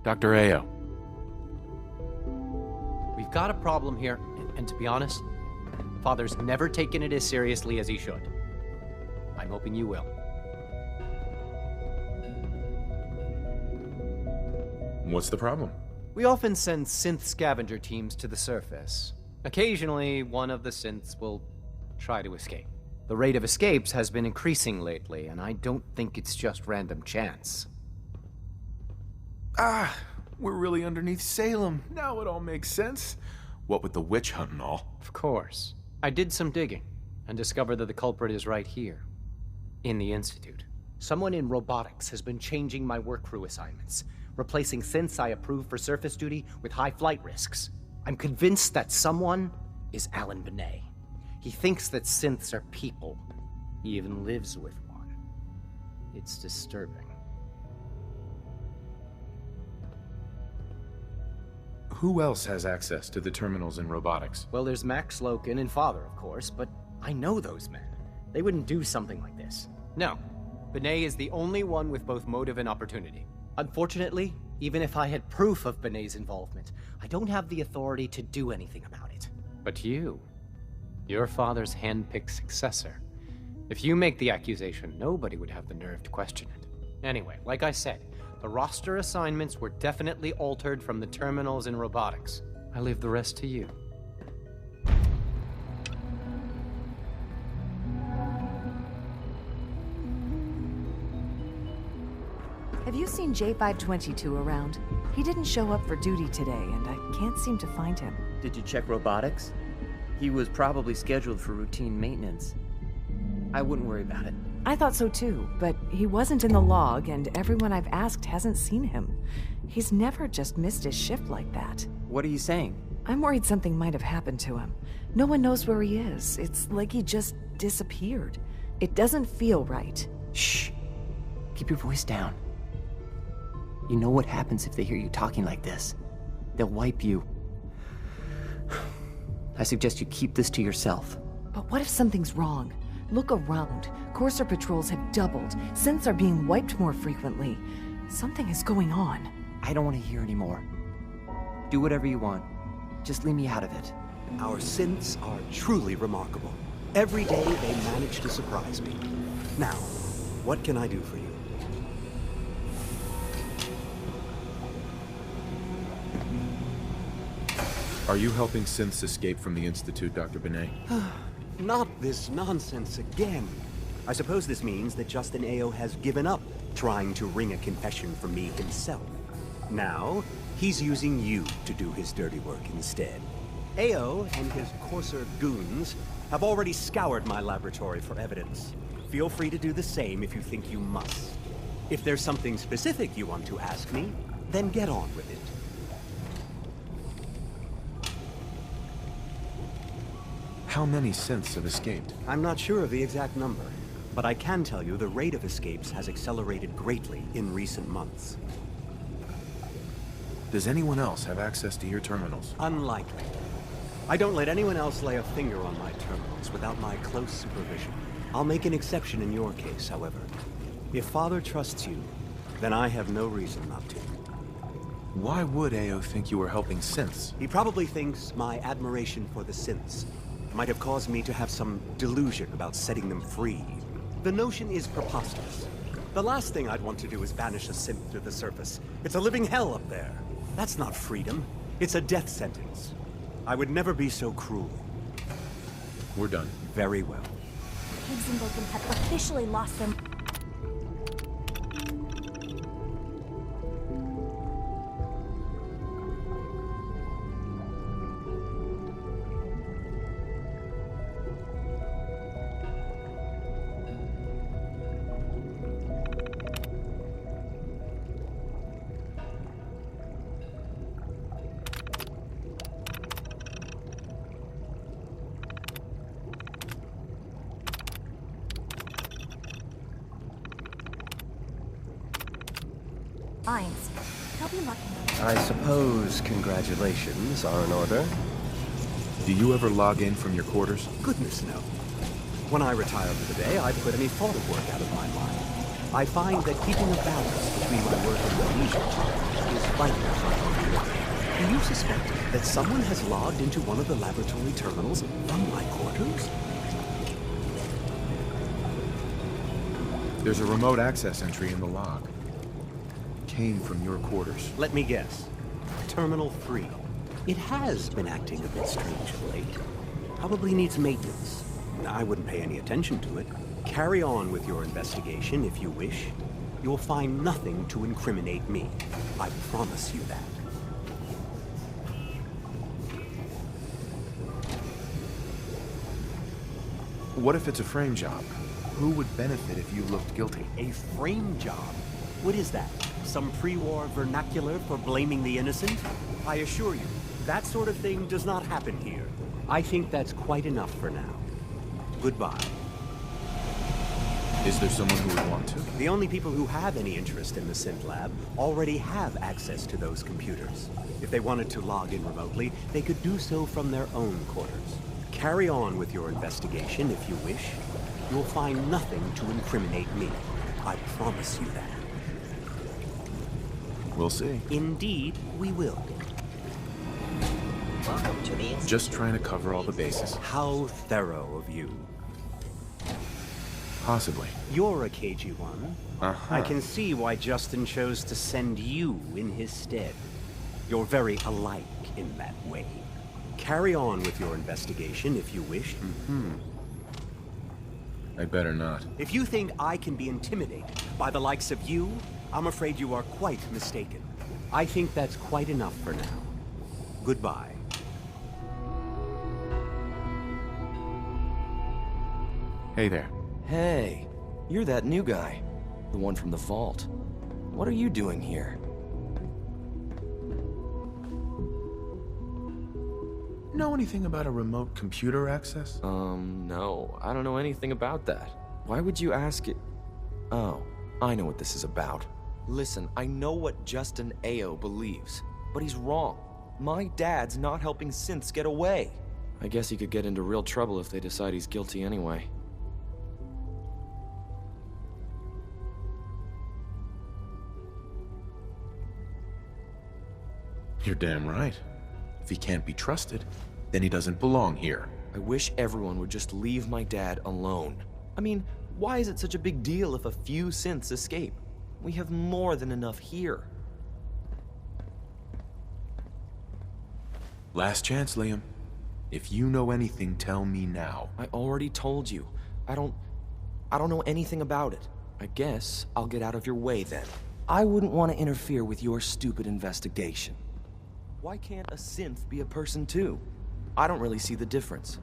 Dr. Ao. We've got a problem here, and to be honest, Father's never taken it as seriously as he should. I'm hoping you will. What's the problem? We often send synth scavenger teams to the surface. Occasionally, one of the synths will try to escape. The rate of escapes has been increasing lately, and I don't think it's just random chance. Ah, we're really underneath Salem. Now it all makes sense. What with the witch hunt and all. Of course. I did some digging, and discovered that the culprit is right here, in the Institute. Someone in robotics has been changing my workcrew assignments, replacing synths I approve for surface duty with high flight risks. I'm convinced that someone is Alan Benet. He thinks that synths are people. He even lives with one. It's disturbing. Who else has access to the terminals in robotics? Well, there's Max Loken and Father, of course, but I know those men. They wouldn't do something like this. No. Benet is the only one with both motive and opportunity. Unfortunately, even if I had proof of Benet's involvement, I don't have the authority to do anything about it. But you, your father's hand-picked successor. If you make the accusation, nobody would have the nerve to question it. Anyway, like I said, the roster assignments were definitely altered from the terminals in robotics. I leave the rest to you. Have you seen J522 around? He didn't show up for duty today, and I can't seem to find him. Did you check robotics? He was probably scheduled for routine maintenance. I wouldn't worry about it. I thought so too, but he wasn't in the log, and everyone I've asked hasn't seen him. He's never just missed his shift like that. What are you saying? I'm worried something might have happened to him. No one knows where he is. It's like he just disappeared. It doesn't feel right. Shh. Keep your voice down. You know what happens if they hear you talking like this? They'll wipe you. I suggest you keep this to yourself. But what if something's wrong? Look around. Courser patrols have doubled. Synths are being wiped more frequently. Something is going on. I don't want to hear anymore. Do whatever you want. Just leave me out of it. Our synths are truly remarkable. Every day they manage to surprise me. Now, what can I do for you? Are you helping synths escape from the Institute, Dr. Benet? Not this nonsense again. I suppose this means that Justin Ao has given up trying to wring a confession from me himself. Now, he's using you to do his dirty work instead. Ao and his coarser goons have already scoured my laboratory for evidence. Feel free to do the same if you think you must. If there's something specific you want to ask me, then get on with it. How many synths have escaped? I'm not sure of the exact number, but I can tell you the rate of escapes has accelerated greatly in recent months. Does anyone else have access to your terminals? Unlikely. I don't let anyone else lay a finger on my terminals without my close supervision. I'll make an exception in your case, however. If Father trusts you, then I have no reason not to. Why would Ao think you were helping synths? He probably thinks my admiration for the synths might have caused me to have some delusion about setting them free. The notion is preposterous. The last thing I'd want to do is banish a synth to the surface. It's a living hell up there. That's not freedom. It's a death sentence. I would never be so cruel. We're done. Very well. Higgs and Vulcan have officially lost their... Lines. They'll be lucky. I suppose congratulations are in order. Do you ever log in from your quarters? Goodness, no. When I retire for the day, I put any thought of work out of my mind. I find that keeping a balance between my work and cohesion is vital. Do you suspect that someone has logged into one of the laboratory terminals from my quarters? There's a remote access entry in the log. Came from your quarters. Let me guess. Terminal 3. It has been acting a bit strange of late. Probably needs maintenance. I wouldn't pay any attention to it. Carry on with your investigation if you wish. You'll find nothing to incriminate me. I promise you that. What if it's a frame job? Who would benefit if you looked guilty? A frame job? What is that? Some pre-war vernacular for blaming the innocent? I assure you, that sort of thing does not happen here. I think that's quite enough for now. Goodbye. Is there someone who would want to? The only people who have any interest in the synth lab already have access to those computers. If they wanted to log in remotely, they could do so from their own quarters. Carry on with your investigation if you wish. You'll find nothing to incriminate me. I promise you that. We'll see. Indeed, we will. Welcome to the Just trying to cover all the bases. How thorough of you. Possibly. You're a cagey one. Uh-huh. I can see why Justin chose to send you in his stead. You're very alike in that way. Carry on with your investigation if you wish. I'd better not. If you think I can be intimidated by the likes of you, I'm afraid you are quite mistaken. I think that's quite enough for now. Goodbye. Hey there. Hey, you're that new guy. The one from the vault. What are you doing here? Know anything about a remote computer access? No. I don't know anything about that. Why would you ask it? Oh, I know what this is about. Listen, I know what Justin Ao believes, but he's wrong. My dad's not helping synths get away. I guess he could get into real trouble if they decide he's guilty anyway. You're damn right. If he can't be trusted, then he doesn't belong here. I wish everyone would just leave my dad alone. I mean, why is it such a big deal if a few synths escape? We have more than enough here. Last chance, Liam. If you know anything, tell me now. I already told you. I don't know anything about it. I guess I'll get out of your way then. I wouldn't want to interfere with your stupid investigation. Why can't a synth be a person too? I don't really see the difference.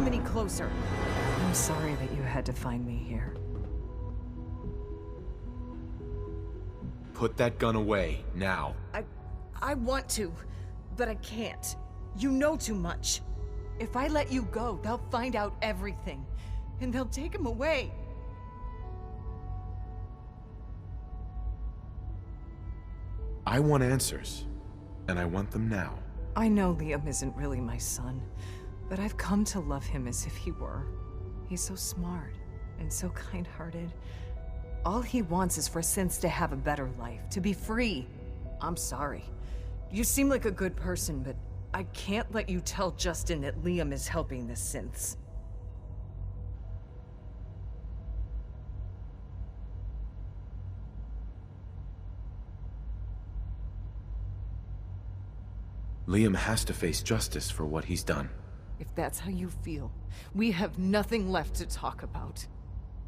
Any closer. I'm sorry that you had to find me here. Put that gun away, now. I want to, but I can't. You know too much. If I let you go, they'll find out everything, and they'll take him away. I want answers. and I want them now. I know Liam isn't really my son, but I've come to love him as if he were. He's so smart and so kind-hearted. All he wants is for Synths to have a better life, to be free. I'm sorry. You seem like a good person, but I can't let you tell Justin that Liam is helping the Synths. Liam has to face justice for what he's done. If that's how you feel, we have nothing left to talk about.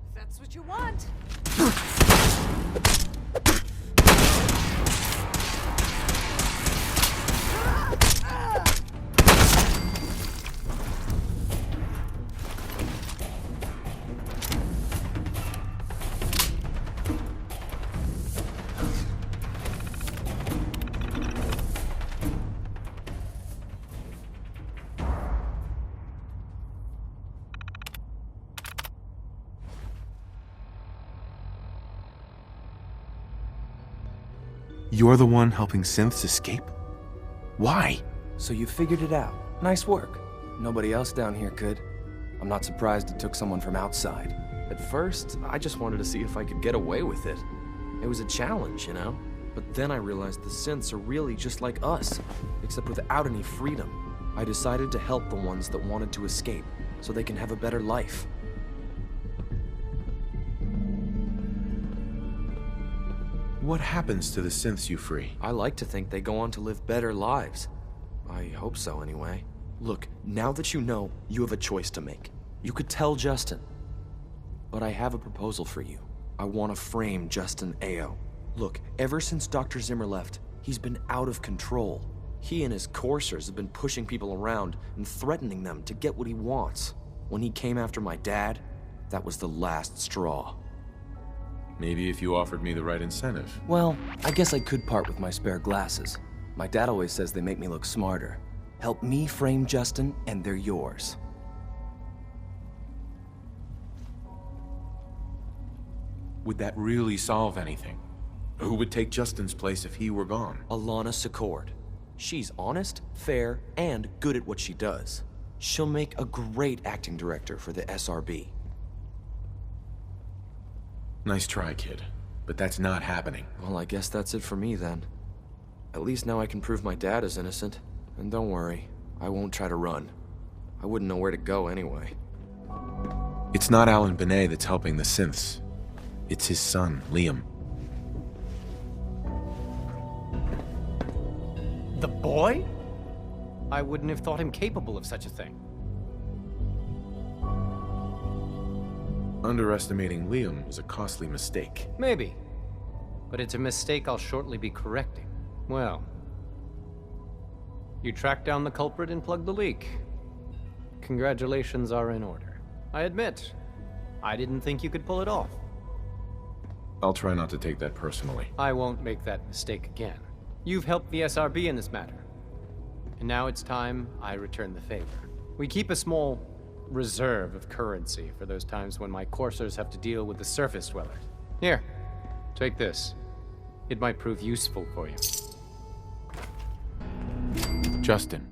If that's what you want. You're the one helping Synths escape? Why? So you figured it out. Nice work. Nobody else down here could. I'm not surprised it took someone from outside. At first, I just wanted to see if I could get away with it. It was a challenge, you know? But then I realized the Synths are really just like us, except without any freedom. I decided to help the ones that wanted to escape, so they can have a better life. What happens to the Synths you free? I like to think they go on to live better lives. I hope so, anyway. Look, now that you know, you have a choice to make. You could tell Justin. But I have a proposal for you. I want to frame Justin Ao. Look, ever since Dr. Zimmer left, he's been out of control. He and his coursers have been pushing people around and threatening them to get what he wants. When he came after my dad, that was the last straw. Maybe if you offered me the right incentive. Well, I guess I could part with my spare glasses. My dad always says they make me look smarter. Help me frame Justin, and they're yours. Would that really solve anything? Who would take Justin's place if he were gone? Alana Secord. She's honest, fair, and good at what she does. She'll make a great acting director for the SRB. Nice try, kid. But that's not happening. Well, I guess that's it for me then. At least now I can prove my dad is innocent. And don't worry, I won't try to run. I wouldn't know where to go anyway. It's not Alan Benet that's helping the Synths. It's his son, Liam. The boy? I wouldn't have thought him capable of such a thing. Underestimating Liam was a costly mistake. Maybe. But it's a mistake I'll shortly be correcting. Well, you tracked down the culprit and plugged the leak. Congratulations are in order. I admit, I didn't think you could pull it off. I'll try not to take that personally. I won't make that mistake again. You've helped the SRB in this matter. And now it's time I return the favor. We keep a small reserve of currency for those times when my coursers have to deal with the surface dwellers. Here, take this. It might prove useful for you. Justin,